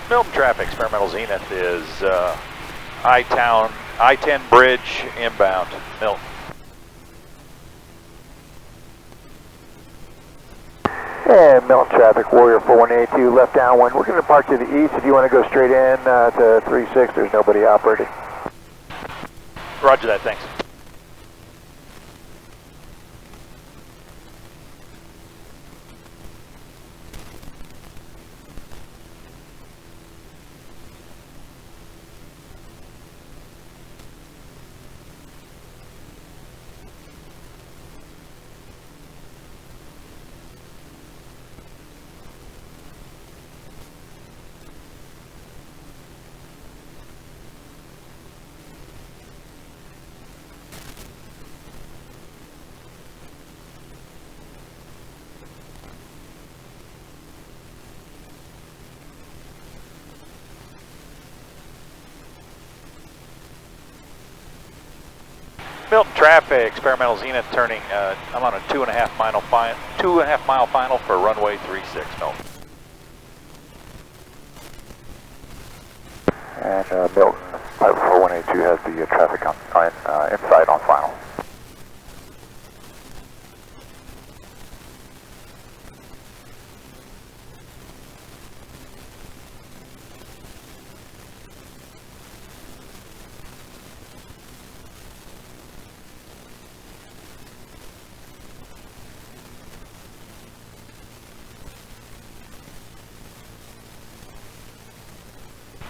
Milton traffic, experimental zenith is I-10 bridge inbound, Milton. And Milton traffic, Warrior 4182, left downwind. We're going to park to the east. If you want to go straight in to 36, there's nobody operating. Roger that, thanks. Milton traffic, experimental zenith turning, I'm on a 2.5 mile final for runway 36, Milton. And Milton, Pilot 4182 has the traffic on inside on final.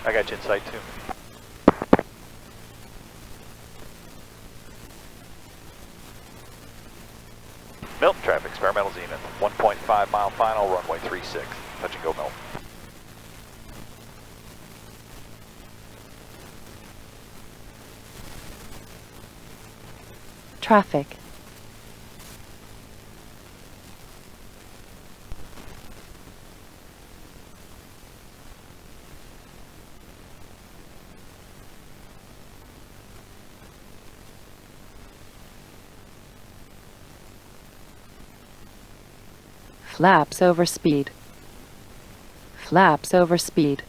I got you in sight too. Milton traffic, experimental zenith, 1.5 mile final, runway 36. Touch and go, Milton. Traffic. Flaps over speed. Flaps over speed.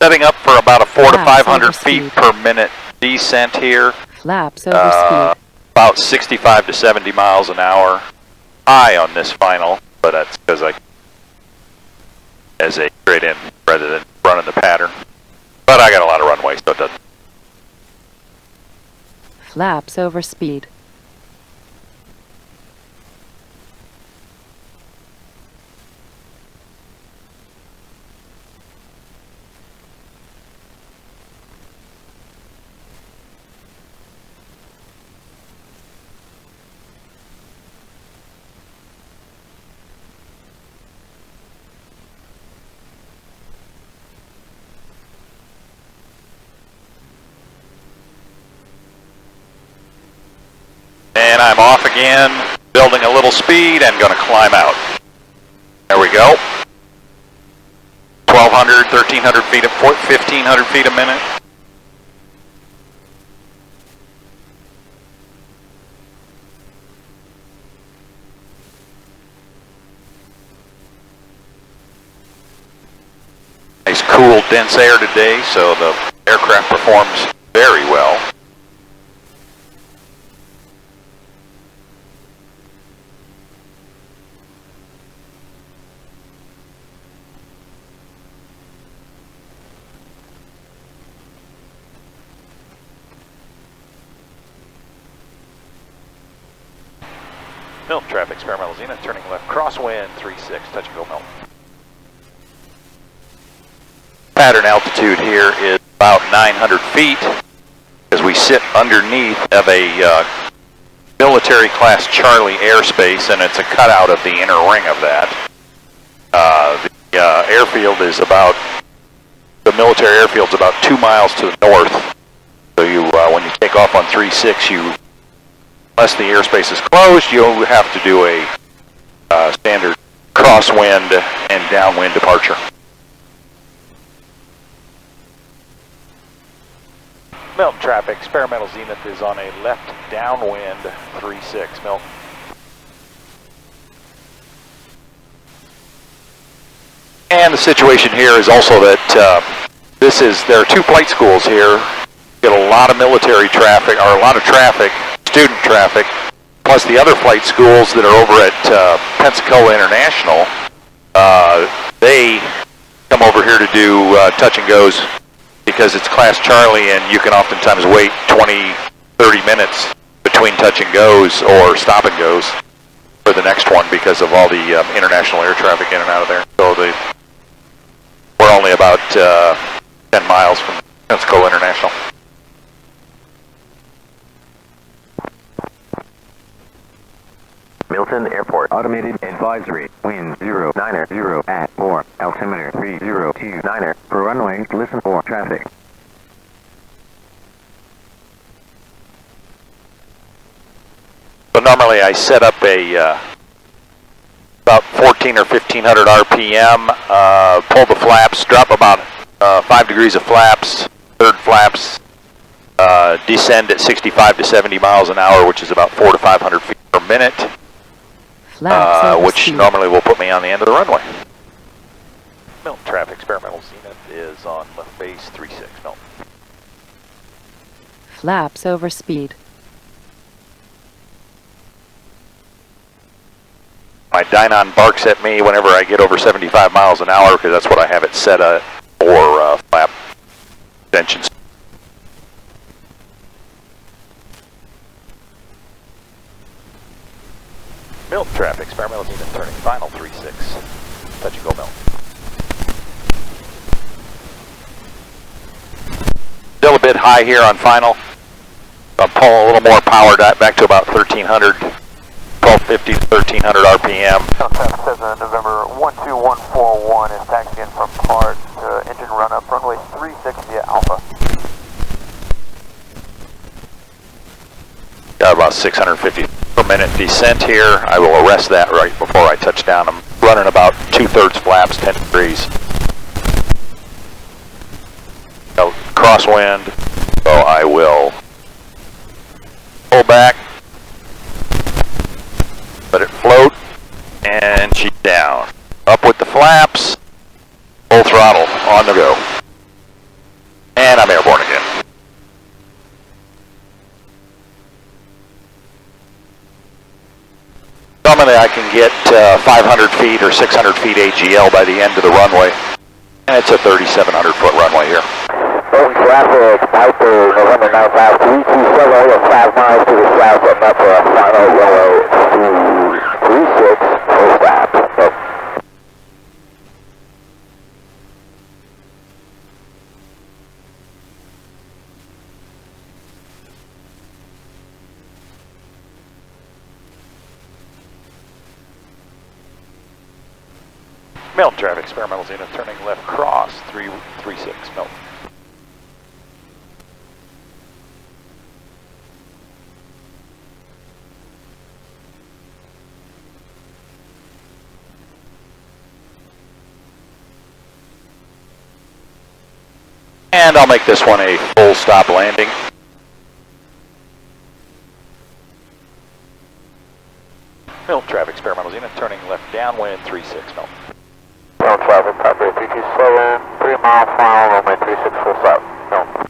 Setting up for about a 400 to Flaps 500 over feet speed. per minute descent here. Flaps over speed. About 65 to 70 miles an hour. High on this final, but that's because I as a straight in rather than running the pattern. But I got a lot of runway, so it doesn't. Flaps over speed. And I'm off again, building a little speed and going to climb out. There we go. 1,200, 1,300 feet, 1,500 feet a minute. Nice cool, dense air today, so the aircraft performs very well. Milton traffic, experimental zenith, turning left, crosswind 36, touch and go Milton. Pattern altitude here is about 900 feet as we sit underneath of a military class Charlie airspace, and it's a cutout of the inner ring of that. The airfield is about, the military airfield's about 2 miles to the north. So you, when you take off on 36, unless the airspace is closed, you'll have to do a standard crosswind and downwind departure. Milton traffic, experimental zenith is on a left downwind 36, Milton. And the situation here is also that there are two flight schools here. Get a lot of military traffic, or a lot of traffic, student traffic, plus the other flight schools that are over at Pensacola International. They come over here to do touch and goes because it's Class Charlie, and you can oftentimes wait 20, 30 minutes between touch and goes or stop and goes for the next one because of all the international air traffic in and out of there. So we're only about 10 miles from Pensacola International. Milton Airport Automated Advisory. Wind 090 at or altimeter 3029 for runway. Listen for traffic. So normally I set up a about 14 or 1500 RPM, pull the flaps, drop about 5 degrees of flaps, third flaps, descend at 65 to 70 miles an hour, which is about 400 to 500 feet per minute. Flaps over Which speed. normally will put me on the end of the runway. Milton traffic, experimental zenith is on left base 36, Milton. Flaps over speed. My Dynon barks at me whenever I get over 75 miles an hour because that's what I have it set for flap extensions. Milton traffic, experimental zenith turning final 36. Touch and go, Milton. Still a bit high here on final. I'll pull a little more power back to about 1300, 1250 to 1300 RPM. Southwest Cessna November 12141 is taxiing from parts to engine run up runway 36 via Alpha. Got about 650 per minute descent here. I will arrest that right before I touch down. I'm running about 2/3 flaps, 10 degrees. Crosswind, so I will pull back, let it float, and she's down. Up with the flaps, full throttle, on the go. And I'm airborne again. Normally I can get 500 feet or 600 feet AGL by the end of the runway. And it's a 3,700 foot runway here. Milton traffic, Piper, November 95, 327, over 5 miles to the south, and up for a final runway 36, full stop. Milton traffic, experimental zenith turning left cross, 336, Milton. And I'll make this one a full stop landing. Milton traffic, experimental zenith turning left downwind, 36, Milton. Milton traffic, Piper 327, 3 mile final, runway 36, full stop. Milton.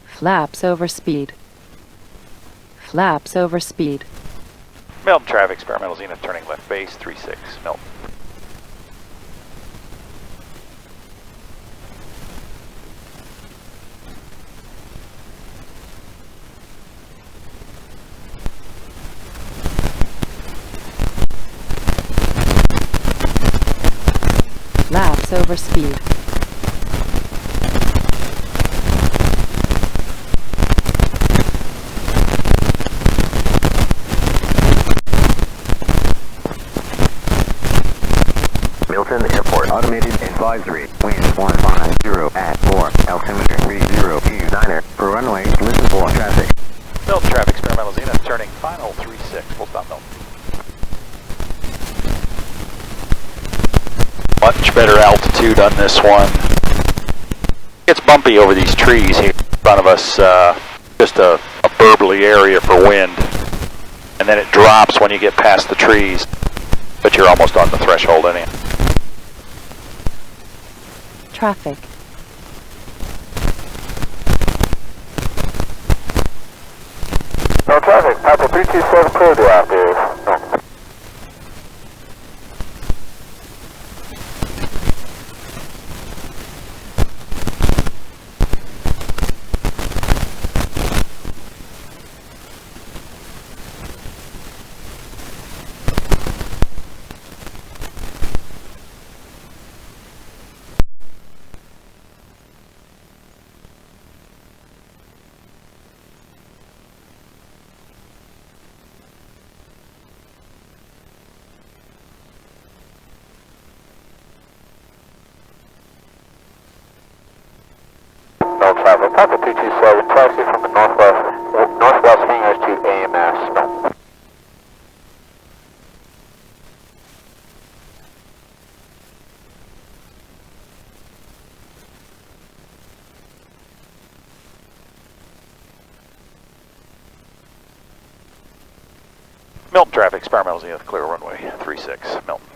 Flaps over speed. Flaps over speed. Milton traffic, experimental zenith, turning left base, 36, Milton. Flaps over speed. Milton Airport automated advisory. Wind 150 at 4. Altimeter 3029er. For runway, listen for traffic. Milton traffic, experimental zenith, turning final, 36, full stop, Milton. Much better altitude on this one. It's bumpy over these trees here in front of us, just a burbly area for wind. And then it drops when you get past the trees, but you're almost on the threshold anyhow. Traffic. No traffic, Papa 327 clear to active. No. No traffic, Papa 227, taxi from the northwest hangars to AMS. No. Milton traffic, experimental zenith, clear runway, 36, Milton.